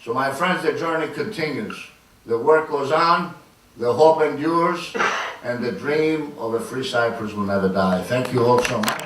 So my friends, the journey continues. The work goes on, the hope endures, and the dream of a free Cyprus will never die. Thank you all so much.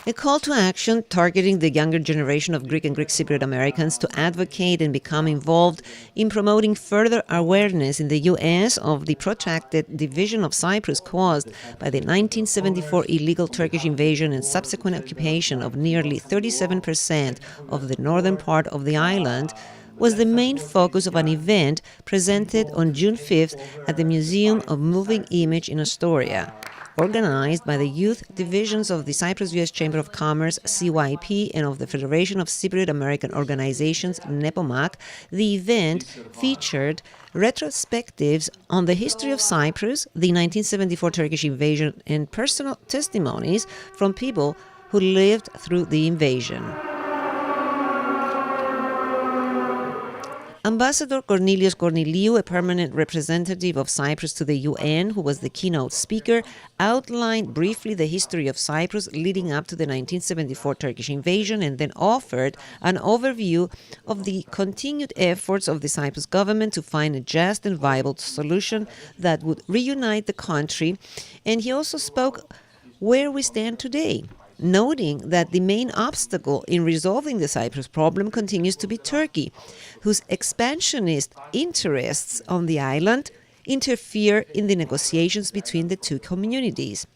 A call to action targeting the younger generation of Greek and Greek Cypriot Americans to advocate and become involved in promoting further awareness in the U.S. of the protracted division of Cyprus caused by the 1974 illegal Turkish invasion and subsequent occupation of nearly 37% of the northern part of the island, was the main focus of an event presented on June 5th at the Museum of Moving Image in Astoria. Organized by the youth divisions of the Cyprus U.S. Chamber of Commerce, CYP, and of the Federation of Cypriot American Organizations, NEPOMAK, the event featured retrospectives on the history of Cyprus, the 1974 Turkish invasion, and personal testimonies from people who lived through the invasion. Ambassador Kornelios Korneliou, a permanent representative of Cyprus to the UN, who was the keynote speaker, outlined briefly the history of Cyprus leading up to the 1974 Turkish invasion and then offered an overview of the continued efforts of the Cyprus government to find a just and viable solution that would reunite the country. And he also spoke where we stand today, noting that the main obstacle in resolving the Cyprus problem continues to be Turkey, whose expansionist interests on the island interfere in the negotiations between the two communities.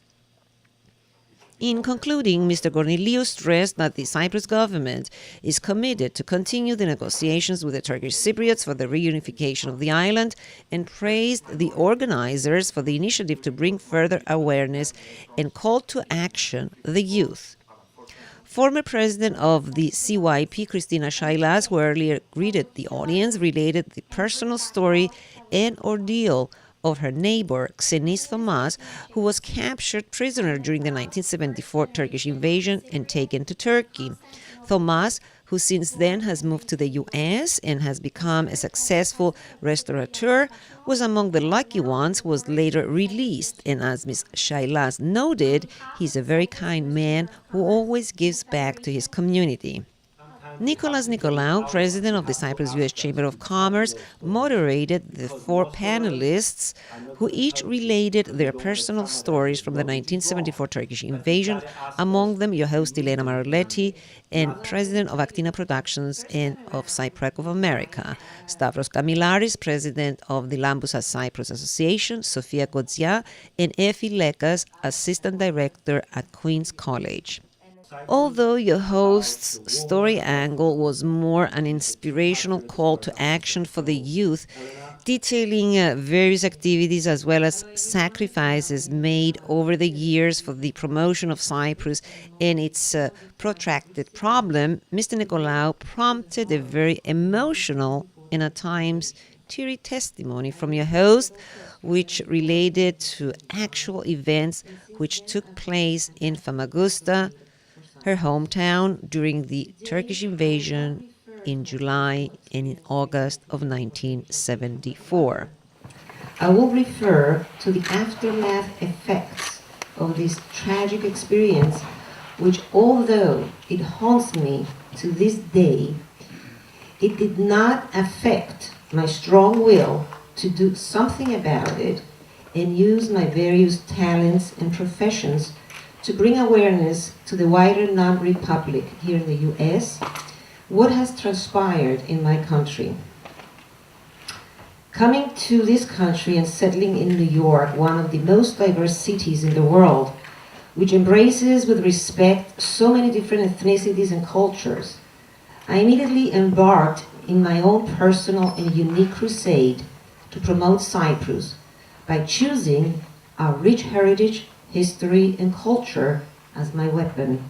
In concluding, Mr. Korneliou stressed that the Cyprus government is committed to continue the negotiations with the Turkish Cypriots for the reunification of the island and praised the organizers for the initiative to bring further awareness and called to action the youth. Former president of the CYP, Christina Shaila, who earlier greeted the audience, related the personal story and ordeal of her neighbor, Xenis Thomas, who was captured prisoner during the 1974 Turkish invasion and taken to Turkey. Thomas, who since then has moved to the U.S. and has become a successful restaurateur, was among the lucky ones who was later released. And as Ms. Shaila noted, he's a very kind man who always gives back to his community. Nicolaou, president of the Cyprus U.S. Chamber of Commerce, moderated the four panelists who each related their personal stories from the 1974 Turkish invasion, among them your host Elena Maroulleti and president of AKTINA Productions and of Cyprus of America, Stavros Kamilaris, president of the Lambusa Cyprus Association, Sophia Cotzia, and Efi Lekas, assistant director at Queen's College. Although your host's story angle was more an inspirational call to action for the youth, detailing various activities as well as sacrifices made over the years for the promotion of Cyprus and its protracted problem, Mr. Nicolaou prompted a very emotional and at times teary testimony from your host, which related to actual events which took place in Famagusta, her hometown, during the Turkish invasion in July and in August of 1974. I will refer to the aftermath effects of this tragic experience, which, although it haunts me to this day, it did not affect my strong will to do something about it and use my various talents and professions to bring awareness to the wider non-Greek public here in the U.S. what has transpired in my country. Coming to this country and settling in New York, one of the most diverse cities in the world, which embraces with respect so many different ethnicities and cultures, I immediately embarked in my own personal and unique crusade to promote Cyprus by choosing our rich heritage, history and culture as my weapon.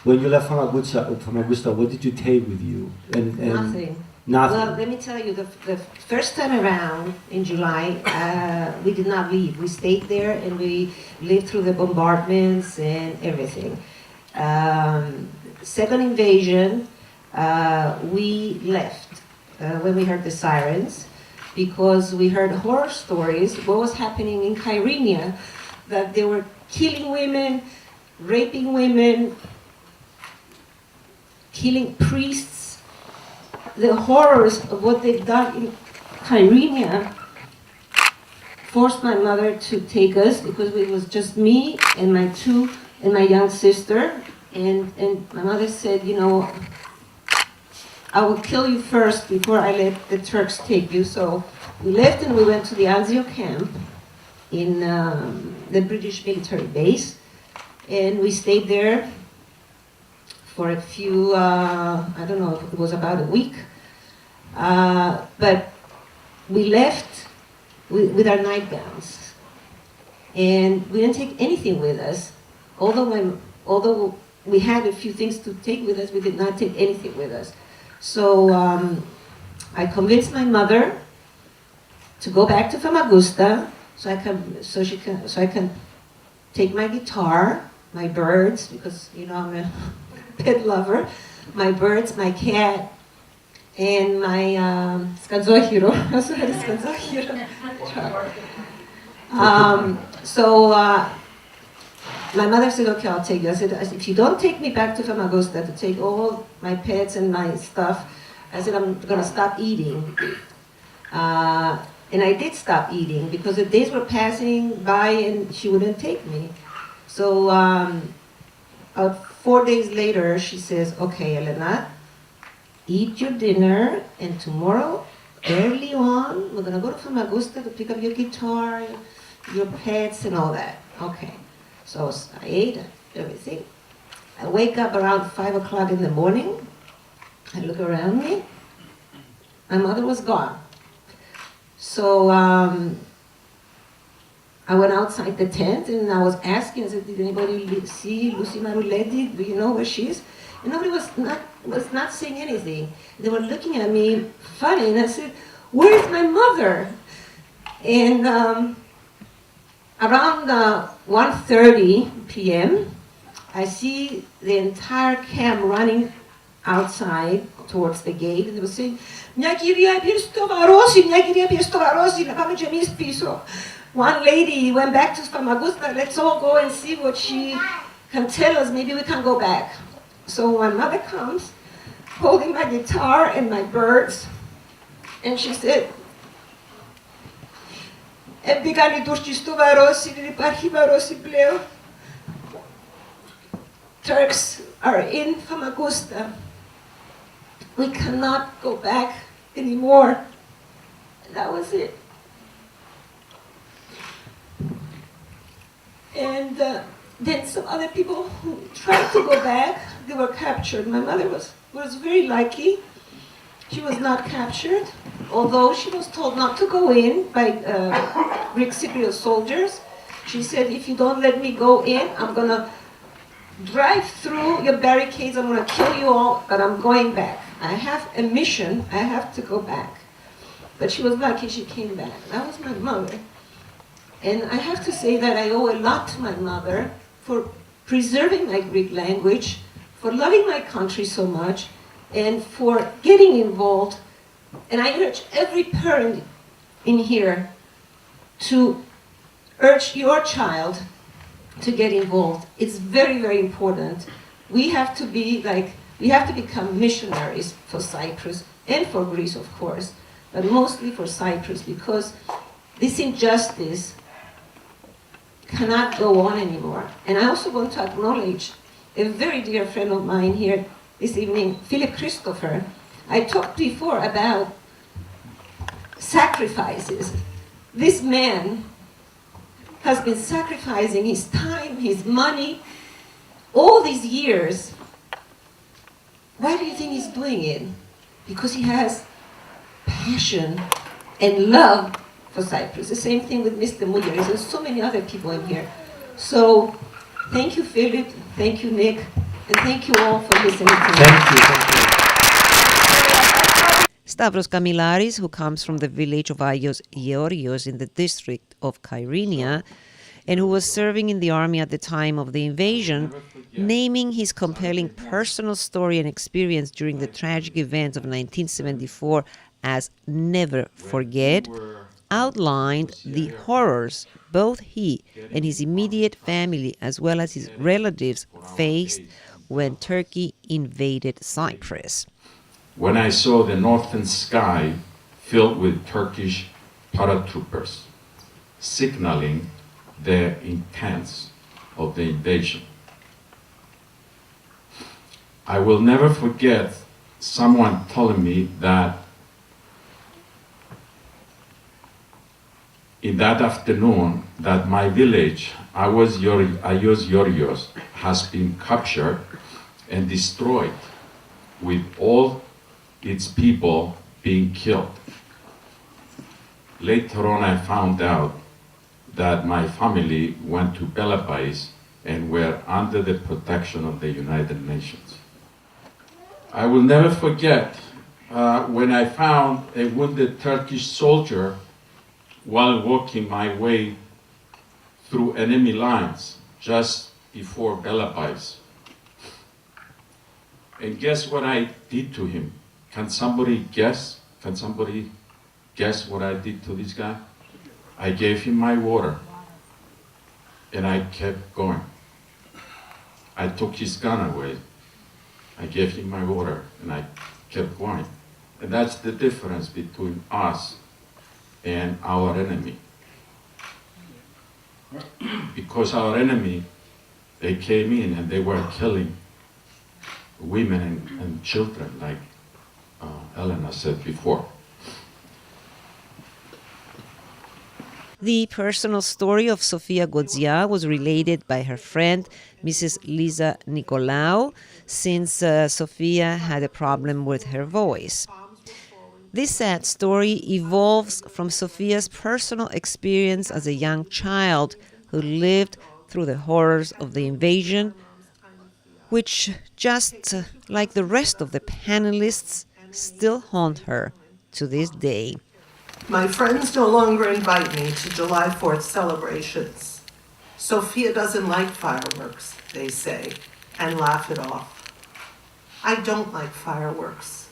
When you left Famagusta, what did you take with you? Nothing. Nothing. Well, let me tell you, the first time around in July, we did not leave. We stayed there and we lived through the bombardments and everything. Second invasion, we left when we heard the sirens, because we heard horror stories, what was happening in Kyrenia, that they were killing women, raping women, killing priests, the horrors of what they've done in Kyrenia forced my mother to take us, because it was just me and my young sister, and my mother said, you know, I will kill you first before I let the Turks take you. So we left and we went to the Agios camp in the British military base, and we stayed there for a few, I don't know, it was about a week, but we left with our nightgowns, and we didn't take anything with us. Although we had a few things to take with us, we did not take anything with us. So I convinced my mother to go back to Famagusta so I can take my guitar, my birds, because you know I'm a pet lover, my birds, my cat, and my scazohiro. I also had a scazohiro. My mother said, okay, I'll take you. I said, if you don't take me back to Famagusta to take all my pets and my stuff, I said, I'm going to stop eating. And I did stop eating because the days were passing by and she wouldn't take me. So 4 days later, she says, okay, Elena, eat your dinner, and tomorrow, early on, we're going to go to Famagusta to pick up your guitar, your pets, and all that. Okay. So I ate everything. I wake up around 5 o'clock in the morning. I look around me. My mother was gone. So I went outside the tent and I was asking, I said, did anybody see Lucy Maroulleti? Do you know where she is? And nobody was not saying anything. They were looking at me funny, and I said, where is my mother? And around 1:30 p.m., I see the entire camp running outside towards the gate, and they were saying, "Μια κυρία πήρε στο βαρόσι, μια κυρία πήρε στο βαρόσι, να πάμε και εμείς πίσω." One lady went back to Famagusta, let's all go and see what she can tell us, maybe we can go back. So my mother comes, holding my guitar and my birds, and she said, «Έμπηκαν οι Τούρκοι στο βαρόσι, δεν υπάρχει βαρόσι πλέον. Turks are in Famagusta. We cannot go back anymore." And that was it. And then some other people who tried to go back, they were captured. My mother was very lucky. She was not captured, although she was told not to go in by Greek Cypriot soldiers. She said, if you don't let me go in, I'm going to drive through your barricades, I'm going to kill you all, but I'm going back. I have a mission, I have to go back. But she was lucky she came back. That was my mother. And I have to say that I owe a lot to my mother for preserving my Greek language, for loving my country so much, and for getting involved. And I urge every parent in here to urge your child to get involved. It's very, very important. We have to become missionaries for Cyprus and for Greece, of course, but mostly for Cyprus, because this injustice cannot go on anymore. And I also want to acknowledge a very dear friend of mine here this evening, Philip Christopher. I talked before about sacrifices. This man has been sacrificing his time, his money, all these years. Why do you think he's doing it? Because he has passion and love for Cyprus. The same thing with Mr. Mouliaris and so many other people in here. So, thank you, Philip, thank you, Nick, and thank you all for listening to me. Thank you. Stavros Kamilaris, who comes from the village of Agios Georgios in the district of Kyrenia, and who was serving in the army at the time of the invasion, naming his compelling personal story and experience during the tragic events of 1974 as never forget, outlined the horrors both he and his immediate family as well as his relatives faced when Turkey invaded Cyprus. when I saw the northern sky filled with Turkish paratroopers, signaling the intent of the invasion. I will never forget someone telling me that in that afternoon that my village, Agios Georgios, has been captured and destroyed, with all its people being killed. Later on, I found out that my family went to Peloponnese and were under the protection of the United Nations. I will never forget when I found a wounded Turkish soldier while walking my way through enemy lines just before Peloponnese. And guess what I did to him? Can somebody guess? Can somebody guess what I did to this guy? I gave him my water, and I kept going. I took his gun away. I gave him my water, and I kept going. And that's the difference between us and our enemy. Because our enemy, they came in and they were killing women and children, like Elena said before. The personal story of Sophia Cotzia was related by her friend, Mrs. Lisa Nicolaou, since Sophia had a problem with her voice. This sad story evolves from Sophia's personal experience as a young child who lived through the horrors of the invasion, which, just like the rest of the panelists, still haunt her to this day. My friends no longer invite me to July 4th celebrations. Sophia doesn't like fireworks, they say, and laugh it off. I don't like fireworks.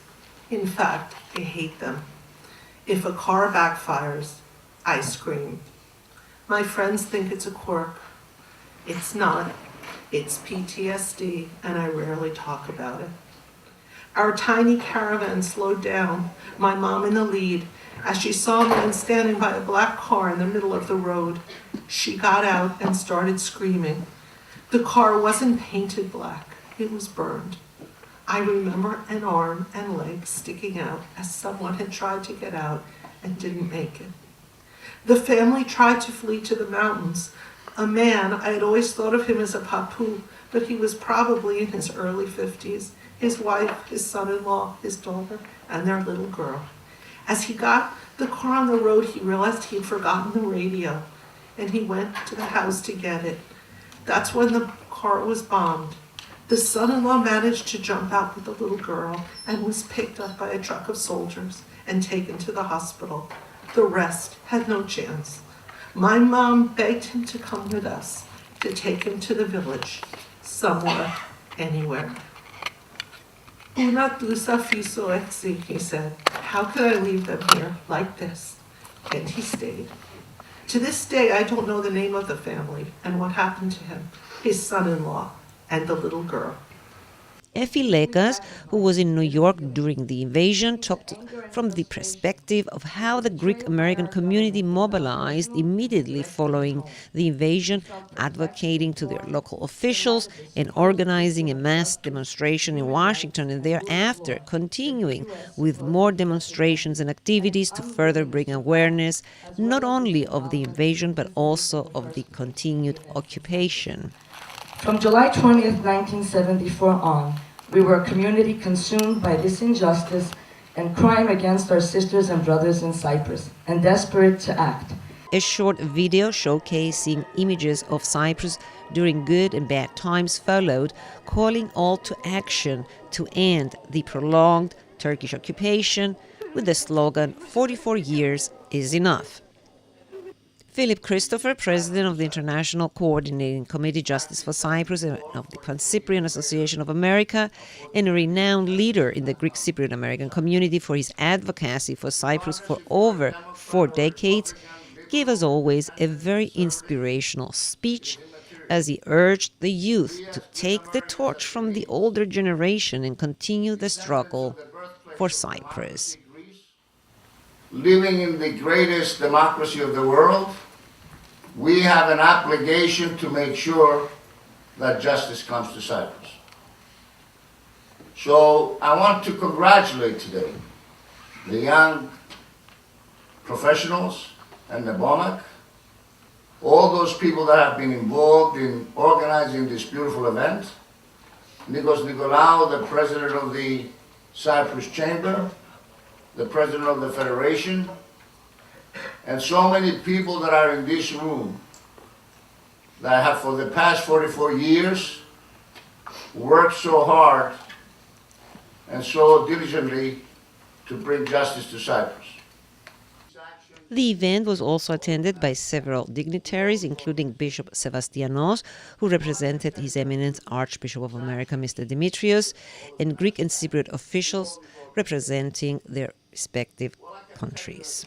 In fact, I hate them. If a car backfires, I scream. My friends think it's a quirk. It's not. It's PTSD, and I rarely talk about it. Our tiny caravan slowed down, my mom in the lead, as she saw a man standing by a black car in the middle of the road. She got out and started screaming. The car wasn't painted black, it was burned. I remember an arm and leg sticking out as someone had tried to get out and didn't make it. The family tried to flee to the mountains. A man, I had always thought of him as a papu, but he was probably in his early 50s, his wife, his son-in-law, his daughter, and their little girl. As he got the car on the road, he realized he had forgotten the radio, and he went to the house to get it. That's when the car was bombed. The son-in-law managed to jump out with the little girl and was picked up by a truck of soldiers and taken to the hospital. The rest had no chance. My mom begged him to come with us, to take him to the village, somewhere, anywhere. Una tusa fiso etsi, he said. How could I leave them here, like this? And he stayed. To this day, I don't know the name of the family and what happened to him, his son-in-law, and the little girl. Effie Lekas, who was in New York during the invasion, talked from the perspective of how the Greek American community mobilized immediately following the invasion, advocating to their local officials and organizing a mass demonstration in Washington, and thereafter continuing with more demonstrations and activities to further bring awareness not only of the invasion but also of the continued occupation. From July 20th, 1974 on, we were a community consumed by this injustice and crime against our sisters and brothers in Cyprus, and desperate to act. A short video showcasing images of Cyprus during good and bad times followed, calling all to action to end the prolonged Turkish occupation with the slogan, 44 years is enough. Philip Christopher, president of the International Coordinating Committee Justice for Cyprus and of the Pancyprian Association of America, and a renowned leader in the Greek Cypriot American community for his advocacy for Cyprus for over 4 decades, gave as always a very inspirational speech as he urged the youth to take the torch from the older generation and continue the struggle. for Cyprus. Living in the greatest democracy of the world, we have an obligation to make sure that justice comes to Cyprus. So I want to congratulate today the young professionals and NEPOMAK, all those people that have been involved in organizing this beautiful event, Nicolaou, the president of the Cyprus Chamber, the president of the Federation, and so many people that are in this room that have for the past 44 years worked so hard and so diligently to bring justice to Cyprus. The event was also attended by several dignitaries, including Bishop Sevastianos, who represented His Eminence Archbishop of America, Mr. Dimitrios, and Greek and Cypriot officials representing their respective countries.